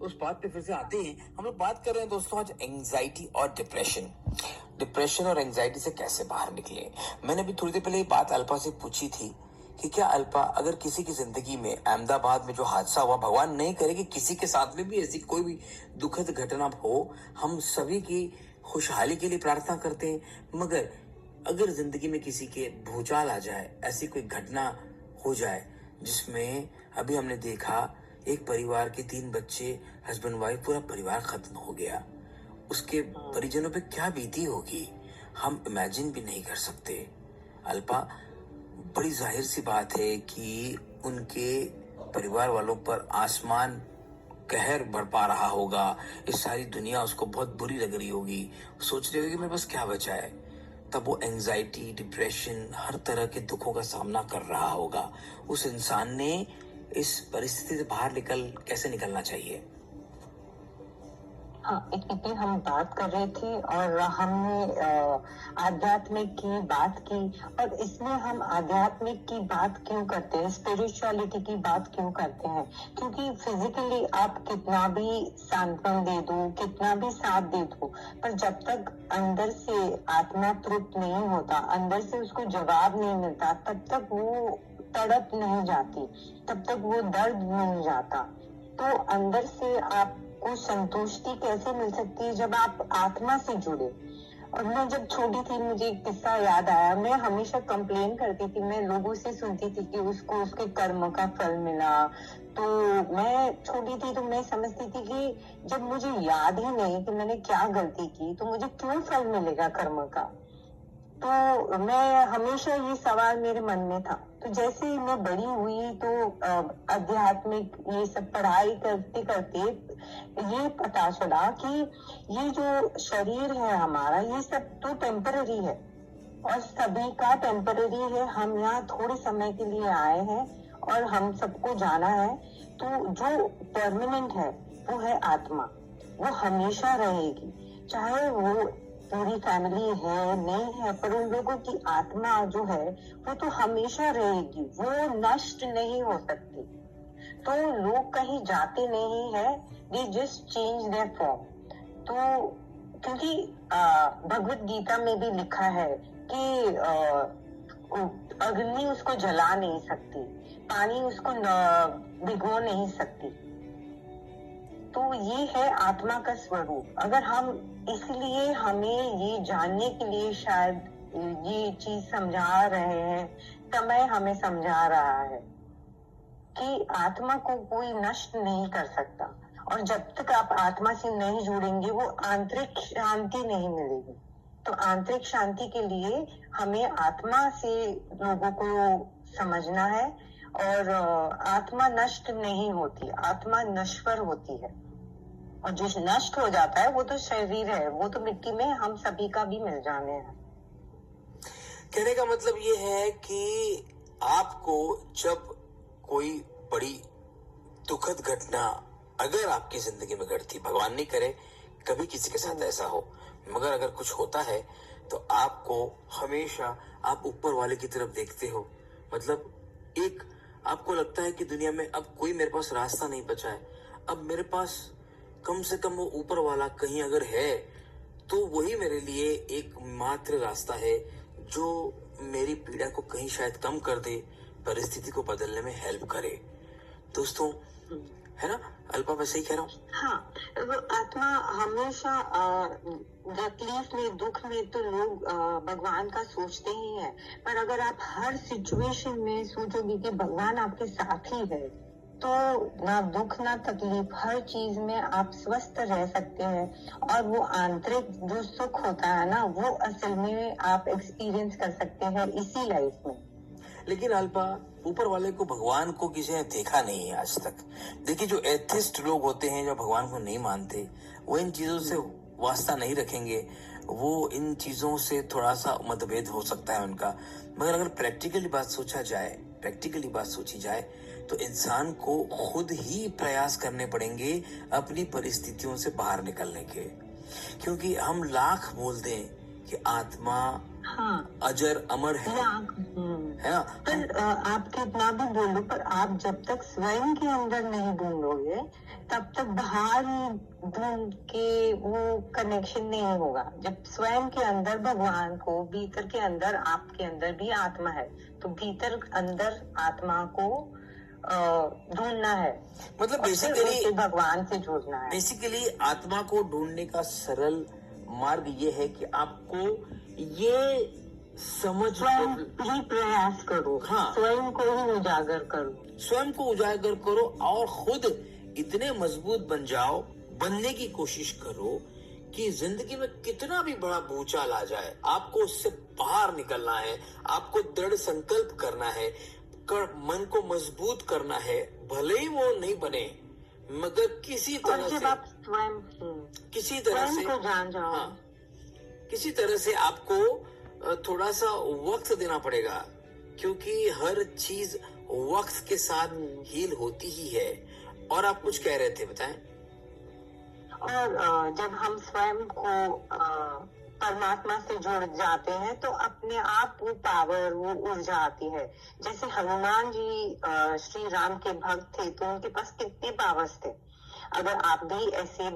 उस बात पे फिर से आते हैं। हम लोग बात कर रहे हैं दोस्तों आज एंजाइटी और डिप्रेशन और एंजाइटी से कैसे बाहर निकले। मैंने भी थोड़ी देर पहले ये बात अल्पा से पूछी थी कि क्या अल्पा, अगर किसी की जिंदगी में अहमदाबाद में जो हादसा हुआ, भगवान नहीं करे कि किसी के साथ में भी ऐसी कोई भी दुखद घटना हो, हम सभी की खुशहाली के लिए प्रार्थना करते हैं, मगर अगर जिंदगी में किसी के भूचाल आ जाए, ऐसी कोई घटना हो जाए जिसमें अभी हमने देखा एक परिवार के 3 बच्चे, हस्बैंड वाइफ, पूरा परिवार खत्म हो गया, उसके परिजनों पे क्या बीती होगी हम इमेजिन भी नहीं कर सकते। अल्पा, बड़ी जाहिर सी बात है कि उनके परिवार वालों पर आसमान कहर बरपा रहा होगा, इस सारी दुनिया उसको बहुत बुरी लग रही होगी, सोच रही होगी मेरे पास क्या बचा है। तब वो एंजाइटी, डिप्रेशन, हर तरह के दुखों का सामना कर रहा होगा। उस इंसान ने इस परिस्थिति से बाहर कैसे निकलना चाहिए? हाँ, इतनी हम बात कर रहे थे और हमने आध्यात्मिक की बात की, और इसमें हम आध्यात्मिक की बात क्यों करते हैं, स्पिरिचुअलिटी की बात क्यों करते हैं? क्योंकि फिजिकली आप कितना भी सांत्वन दे दो, कितना भी साथ दे दो, पर जब तक अंदर से आत्मा तृप्त नहीं होता, अंदर से उसको जवाब नहीं मिलता, तब तक वो तड़प नहीं जाती, तब तक वो दर्द नहीं जाता। तो अंदर से आप को संतुष्टि कैसे मिल सकती है जब आप आत्मा से जुड़े। और मैं जब छोटी थी, मुझे एक किस्सा याद आया। मैं हमेशा कंप्लेन करती थी, मैं लोगों से सुनती थी कि उसको उसके कर्म का फल मिला। तो मैं छोटी थी तो मैं समझती थी कि जब मुझे याद ही नहीं कि मैंने क्या गलती की, तो मुझे क्यों फल मिलेगा कर्म का। तो मैं हमेशा ये सवाल मेरे मन में था। तो जैसे ही मैं बड़ी हुई तो आध्यात्मिक ये सब पढ़ाई करते करते ये पता चला कि ये जो शरीर है हमारा, ये सब तो टेम्पररी है और सभी का टेम्पररी है। हम यहाँ थोड़े समय के लिए आए हैं और हम सबको जाना है। तो जो परमानेंट है वो है आत्मा, वो हमेशा रहेगी, चाहे वो पूरी फैमिली है नहीं है, पर उन लोगों की आत्मा जो है वो तो हमेशा रहेगी, वो नष्ट नहीं हो सकती। तो लोग कहीं जाते नहीं है, they just change their form. तो क्योंकि भगवत गीता में भी लिखा है कि अग्नि उसको जला नहीं सकती, पानी उसको भिगो नहीं सकती। तो ये है आत्मा का स्वरूप। अगर हम इसलिए हमें ये जानने के लिए शायद ये चीज समझा रहे हैं, समय हमें समझा रहा है कि आत्मा को कोई नष्ट नहीं कर सकता, और जब तक आप आत्मा से नहीं जुड़ेंगे वो आंतरिक शांति नहीं मिलेगी। तो आंतरिक शांति के लिए हमें आत्मा से लोगों को समझना है। और आत्मा नष्ट नहीं होती, आत्मा नश्वर होती है, और जो नष्ट हो जाता है वो तो शरीर है, वो तो मिट्टी में हम सभी का भी मिल जाने हैं। कहने का मतलब ये है कि आपको जब कोई बड़ी दुखद घटना अगर आपकी जिंदगी में घटती, भगवान नहीं करे कभी किसी के साथ ऐसा हो, मगर अगर कुछ होता है तो आपको हमेशा आप ऊपर वाले की तरफ देखते हो। मतलब एक आपको लगता है कि दुनिया में अब कोई मेरे पास रास्ता नहीं बचा है, अब मेरे पास कम से कम वो ऊपर वाला कहीं अगर है तो वही मेरे लिए एक मात्र रास्ता है जो मेरी पीड़ा को कहीं शायद कम कर दे, परिस्थिति को बदलने में हेल्प करे। दोस्तों, है ना अल्पा, मैं सही कह रहा हूँ? हाँ, वो आत्मा हमेशा तकलीफ में, दुख में तो लोग भगवान का सोचते ही हैं, पर अगर आप हर सिचुएशन में सोचोगे कि भगवान आपके साथ ही है, तो ना दुख ना तकलीफ, हर चीज में आप स्वस्थ रह सकते हैं। और वो आंतरिक जो सुख होता है ना, वो असल में आप एक्सपीरियंस कर सकते हैं इसी लाइफ में। लेकिन अल्पा, ऊपर वाले को, भगवान को किसी ने देखा नहीं है आज तक। देखिए, जो एथिस्ट लोग होते हैं, जो भगवान को नहीं मानते, वो इन चीजों से वास्ता नहीं रखेंगे, वो इन चीजों से थोड़ा सा मतभेद हो सकता है उनका। मगर अगर प्रैक्टिकली बात सोची जाए तो इंसान को खुद ही प्रयास करने पड़ेंगे अपनी परिस्थितियों से बाहर निकलने के। क्योंकि हम लाख बोल दें कि आत्मा अजर अमर है ना? पर आप कितना भी बोलो, पर आप जब तक स्वयं के अंदर नहीं ढूंढोगे तब तक बाहर ढूंढ के वो कनेक्शन नहीं होगा। जब स्वयं के अंदर भगवान को, भीतर के अंदर, आपके अंदर भी आत्मा है, तो भीतर अंदर आत्मा को ढूंढना है, मतलब और फिर उसे बेसिकली भगवान से जोड़ना है। बेसिकली आत्मा को ढूंढने का सरल मार्ग ये है कि आपको ये समझ स्वयं ही प्रयास करो, हाँ। स्वयं को ही उजागर करो, स्वयं को उजागर करो और खुद इतने मजबूत बन जाओ, बनने की कोशिश करो कि जिंदगी में कितना भी बड़ा भूचाल आ जाए, आपको उससे बाहर निकलना है, आपको दृढ़ संकल्प करना है, मन को मजबूत करना है, भले ही वो नहीं बने मगर किसी और तरह जब से, आप स्वयं किसी तरह स्वयं से, को जान जाओ, हाँ, किसी तरह से आपको थोड़ा सा वक्त देना पड़ेगा, क्योंकि हर चीज वक्त के साथ हील होती ही है। और आप कुछ कह रहे थे, बताएं। और जब हम स्वयं को परमात्मा से जुड़ जाते हैं तो अपने आप वो पावर, वो ऊर्जा आती है। जैसे हनुमान जी श्री राम के भक्त थे, तो उनके पास कितने पावर्स थे। अगर आप भी ऐसे